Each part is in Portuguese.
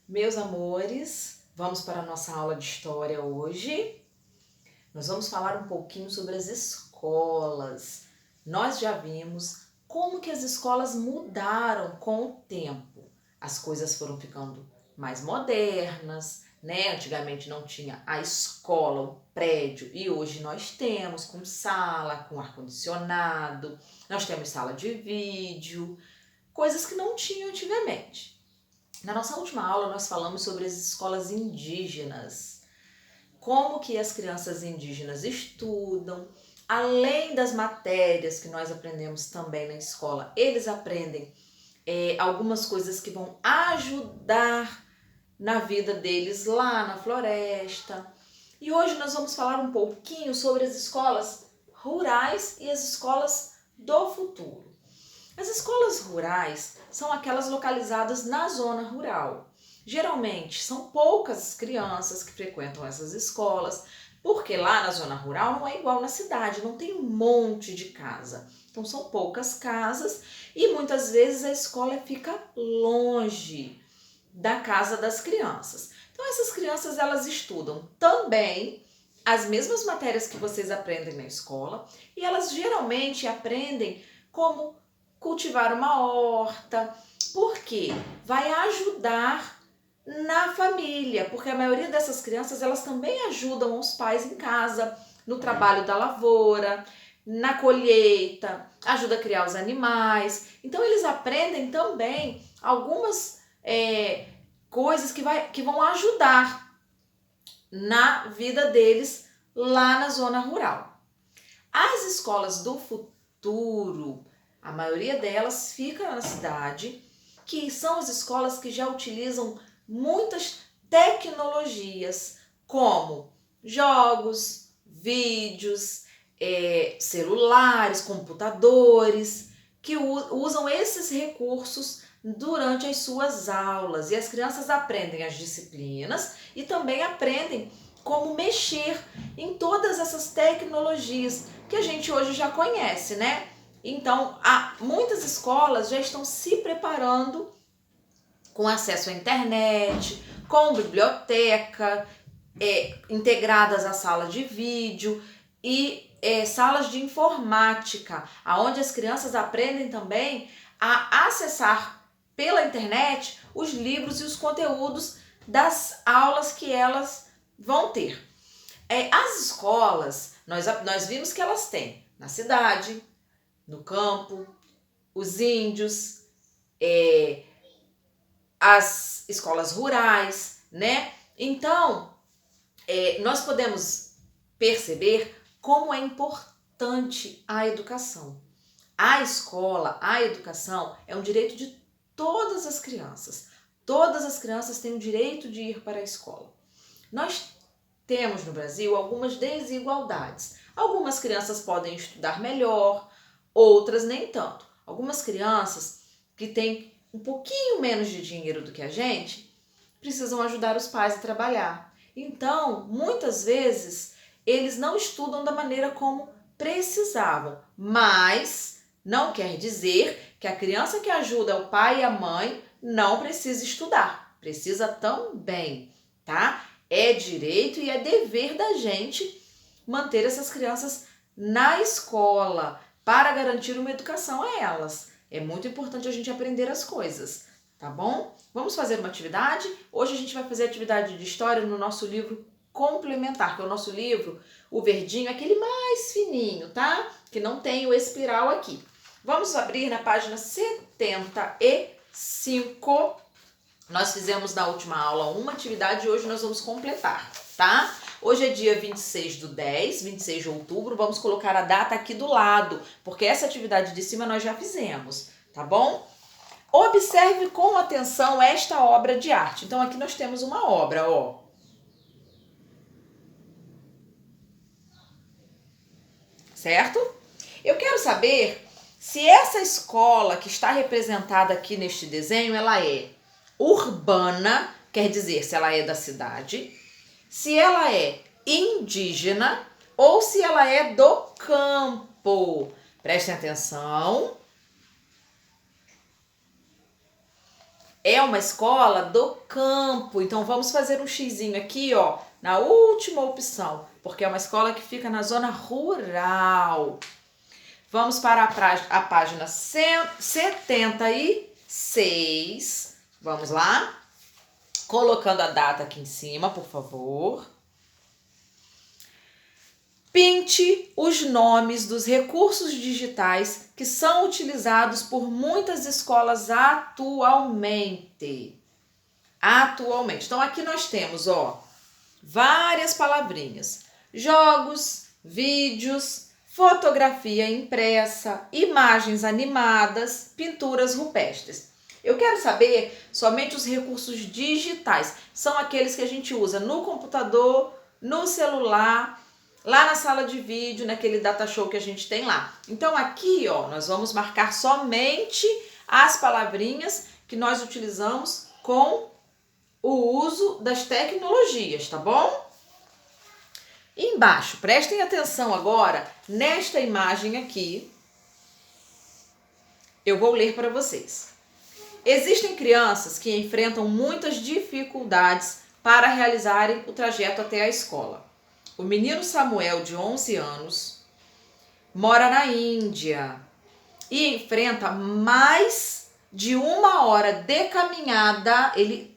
Meus amores, vamos para a nossa aula de história hoje. Nós vamos falar um pouquinho sobre as escolas. Nós já vimos como que as escolas mudaram com o tempo. As coisas foram ficando mais modernas, né? Antigamente não tinha a escola, o prédio, e hoje nós temos com sala, com ar-condicionado, nós temos sala de vídeo, coisas que não tinham antigamente. Na nossa última aula nós falamos sobre as escolas indígenas, como que as crianças indígenas estudam, além das matérias que nós aprendemos também na escola, eles aprendem algumas coisas que vão ajudar na vida deles lá na floresta. E hoje nós vamos falar um pouquinho sobre as escolas rurais e as escolas do futuro. As escolas rurais são aquelas localizadas na zona rural. Geralmente são poucas crianças que frequentam essas escolas, porque lá na zona rural não é igual na cidade, não tem um monte de casa. Então são poucas casas e muitas vezes a escola fica longe da casa das crianças. Então essas crianças elas estudam também as mesmas matérias que vocês aprendem na escola e elas geralmente aprendem como cultivar uma horta, porque vai ajudar na família, porque a maioria dessas crianças elas também ajudam os pais em casa, no trabalho da lavoura, na colheita, ajuda a criar os animais. Então eles aprendem também algumas coisas que vão ajudar na vida deles lá na zona rural. As escolas do futuro, a maioria delas fica na cidade, que são as escolas que já utilizam muitas tecnologias, como jogos, vídeos, celulares, computadores, que usam esses recursos durante as suas aulas. E as crianças aprendem as disciplinas e também aprendem como mexer em todas essas tecnologias que a gente hoje já conhece, né? Então, muitas escolas já estão se preparando com acesso à internet, com biblioteca, integradas à sala de vídeo e salas de informática, onde as crianças aprendem também a acessar pela internet os livros e os conteúdos das aulas que elas vão ter. As escolas, nós vimos que elas têm na cidade, no campo, os índios, as escolas rurais, né? Então, nós podemos perceber como é importante a educação. A escola, a educação é um direito de todas as crianças. Todas as crianças têm o direito de ir para a escola. Nós temos no Brasil algumas desigualdades. Algumas crianças podem estudar melhor, outras nem tanto. Algumas crianças que têm um pouquinho menos de dinheiro do que a gente precisam ajudar os pais a trabalhar. Então, muitas vezes, eles não estudam da maneira como precisavam, mas não quer dizer que a criança que ajuda o pai e a mãe não precisa estudar. Precisa também, tá? É direito e é dever da gente manter essas crianças na escola para garantir uma educação a elas. É muito importante a gente aprender as coisas, tá bom? Vamos fazer uma atividade? Hoje a gente vai fazer atividade de história no nosso livro complementar, que é o nosso livro, o verdinho, aquele mais fininho, tá? Que não tem o espiral aqui. Vamos abrir na página 75. Nós fizemos na última aula uma atividade e hoje nós vamos completar, tá? Hoje é dia 26/10, 26 de outubro, vamos colocar a data aqui do lado, porque essa atividade de cima nós já fizemos, tá bom? Observe com atenção esta obra de arte. Então aqui nós temos uma obra, ó. Certo? Eu quero saber se essa escola que está representada aqui neste desenho, ela é urbana, quer dizer, se ela é da cidade, se ela é indígena ou se ela é do campo. Prestem atenção. É uma escola do campo. Então vamos fazer um xizinho aqui, ó, na última opção, porque é uma escola que fica na zona rural. Vamos para a página 76. Vamos lá? Colocando a data aqui em cima, por favor. Pinte os nomes dos recursos digitais que são utilizados por muitas escolas atualmente. Então aqui nós temos, ó, várias palavrinhas. Jogos, vídeos, fotografia impressa, imagens animadas, pinturas rupestres. Eu quero saber somente os recursos digitais. São aqueles que a gente usa no computador, no celular, lá na sala de vídeo, naquele data show que a gente tem lá. Então aqui, ó, nós vamos marcar somente as palavrinhas que nós utilizamos com o uso das tecnologias, tá bom? Embaixo, prestem atenção agora nesta imagem aqui. Eu vou ler para vocês. Existem crianças que enfrentam muitas dificuldades para realizarem o trajeto até a escola. O menino Samuel, de 11 anos, mora na Índia e enfrenta mais de 1 hora de caminhada. Ele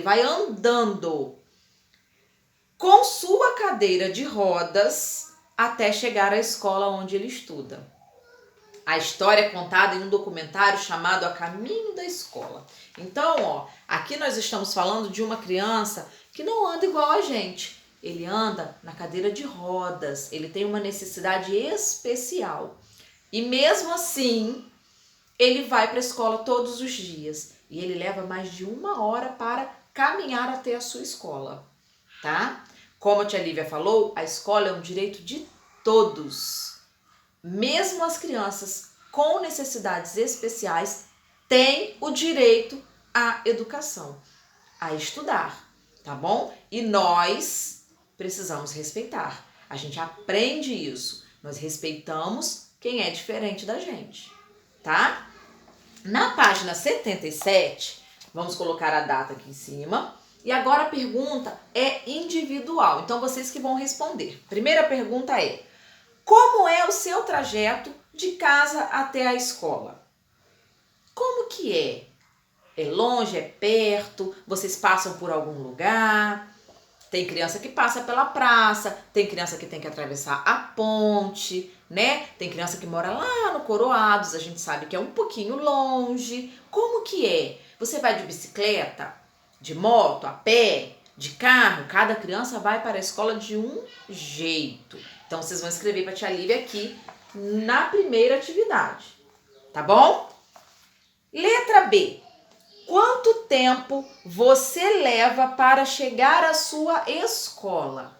vai andando com sua cadeira de rodas até chegar à escola onde ele estuda. A história é contada em um documentário chamado A Caminho da Escola. Então, ó, aqui nós estamos falando de uma criança que não anda igual a gente. Ele anda na cadeira de rodas, ele tem uma necessidade especial. E mesmo assim, ele vai para a escola todos os dias. E ele leva mais de 1 hora para caminhar até a sua escola, tá? Como a tia Lívia falou, a escola é um direito de todos. Mesmo as crianças com necessidades especiais têm o direito à educação, a estudar, tá bom? E nós precisamos respeitar. A gente aprende isso. Nós respeitamos quem é diferente da gente, tá? Na página 77, vamos colocar a data aqui em cima. E agora a pergunta é individual. Então, vocês que vão responder. Primeira pergunta é: como é o seu trajeto de casa até a escola? Como que é? É longe? É perto? Vocês passam por algum lugar? Tem criança que passa pela praça, tem criança que tem que atravessar a ponte, né? Tem criança que mora lá no Coroados, a gente sabe que é um pouquinho longe. Como que é? Você vai de bicicleta, de moto, a pé, de carro? Cada criança vai para a escola de um jeito. Então, vocês vão escrever para a tia Lívia aqui na primeira atividade, tá bom? Letra B. Quanto tempo você leva para chegar à sua escola?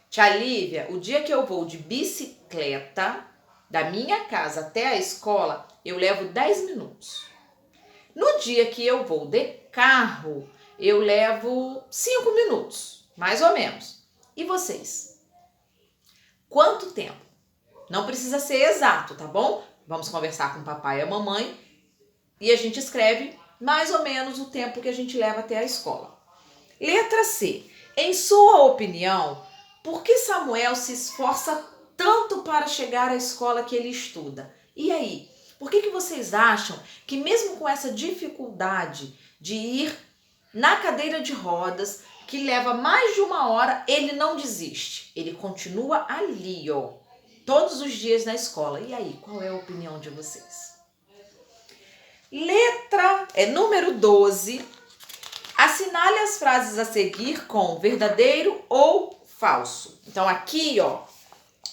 Tia Lívia, o dia que eu vou de bicicleta, da minha casa até a escola, eu levo 10 minutos. No dia que eu vou de carro, eu levo 5 minutos, mais ou menos. E vocês? Quanto tempo? Não precisa ser exato, tá bom? Vamos conversar com o papai e a mamãe e a gente escreve mais ou menos o tempo que a gente leva até a escola. Letra C. Em sua opinião, por que Samuel se esforça tanto para chegar à escola que ele estuda? E aí? Por que vocês acham que mesmo com essa dificuldade de ir na cadeira de rodas, que leva mais de 1 hora, ele não desiste? Ele continua ali, ó, todos os dias na escola. E aí, qual é a opinião de vocês? Número 12. Assinale as frases a seguir com verdadeiro ou falso. Então aqui, ó,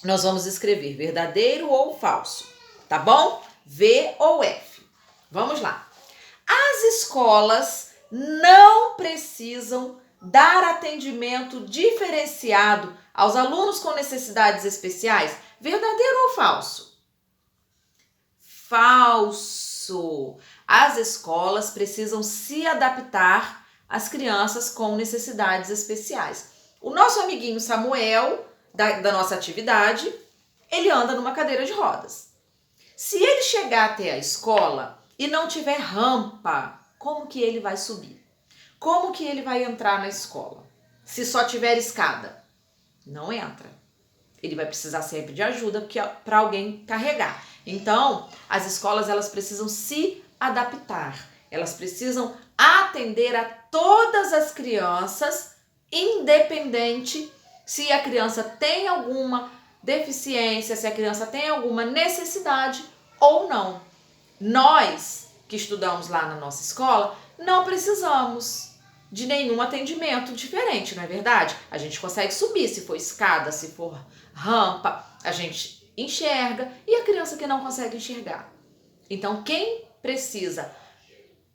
nós vamos escrever verdadeiro ou falso, tá bom? V ou F. Vamos lá. As escolas não precisam dar atendimento diferenciado aos alunos com necessidades especiais. Verdadeiro ou falso? Falso. As escolas precisam se adaptar às crianças com necessidades especiais. O nosso amiguinho Samuel, da nossa atividade, ele anda numa cadeira de rodas. Se ele chegar até a escola e não tiver rampa, como que ele vai subir? Como que ele vai entrar na escola? Se só tiver escada, não entra. Ele vai precisar sempre de ajuda para alguém carregar. Então, as escolas elas precisam se adaptar. Elas precisam atender a todas as crianças, independente se a criança tem alguma deficiência, se a criança tem alguma necessidade ou não. Nós que estudamos lá na nossa escola não precisamos de nenhum atendimento diferente, não é verdade? A gente consegue subir, se for escada, se for rampa, a gente enxerga, e a criança que não consegue enxergar. Então, quem precisa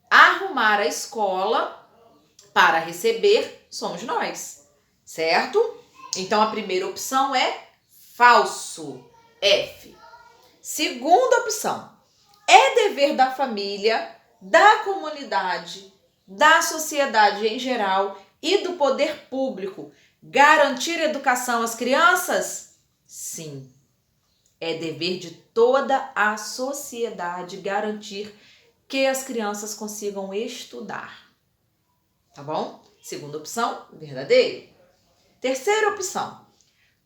arrumar a escola para receber somos nós, certo? Então, a primeira opção é falso, F. Segunda opção, é dever da família, da comunidade, da sociedade em geral e do poder público garantir educação às crianças? Sim, é dever de toda a sociedade garantir que as crianças consigam estudar. Tá bom? Segunda opção, verdadeiro. Terceira opção,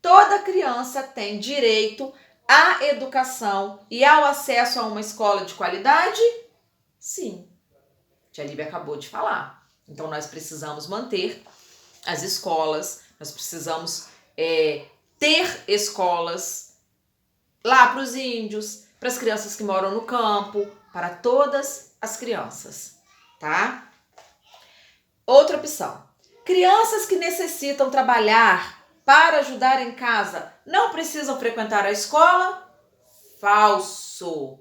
toda criança tem direito à educação e ao acesso a uma escola de qualidade? Sim. Tia Lívia acabou de falar. Então, nós precisamos manter as escolas, nós precisamos ter escolas lá para os índios, para as crianças que moram no campo, para todas as crianças, tá? Outra opção. Crianças que necessitam trabalhar para ajudar em casa não precisam frequentar a escola? Falso.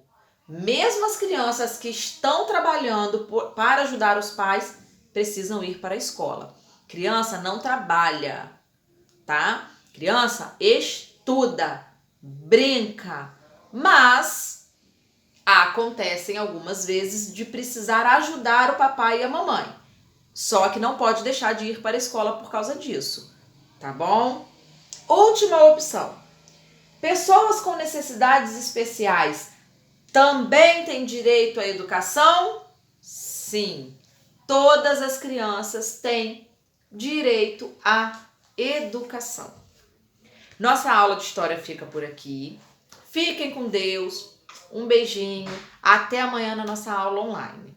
Mesmo as crianças que estão trabalhando para ajudar os pais precisam ir para a escola. Criança não trabalha, tá? Criança estuda, brinca, mas acontecem algumas vezes de precisar ajudar o papai e a mamãe. Só que não pode deixar de ir para a escola por causa disso, tá bom? Última opção. Pessoas com necessidades especiais também têm direito à educação? Sim. Todas as crianças têm direito à educação. Nossa aula de história fica por aqui. Fiquem com Deus. Um beijinho. Até amanhã na nossa aula online.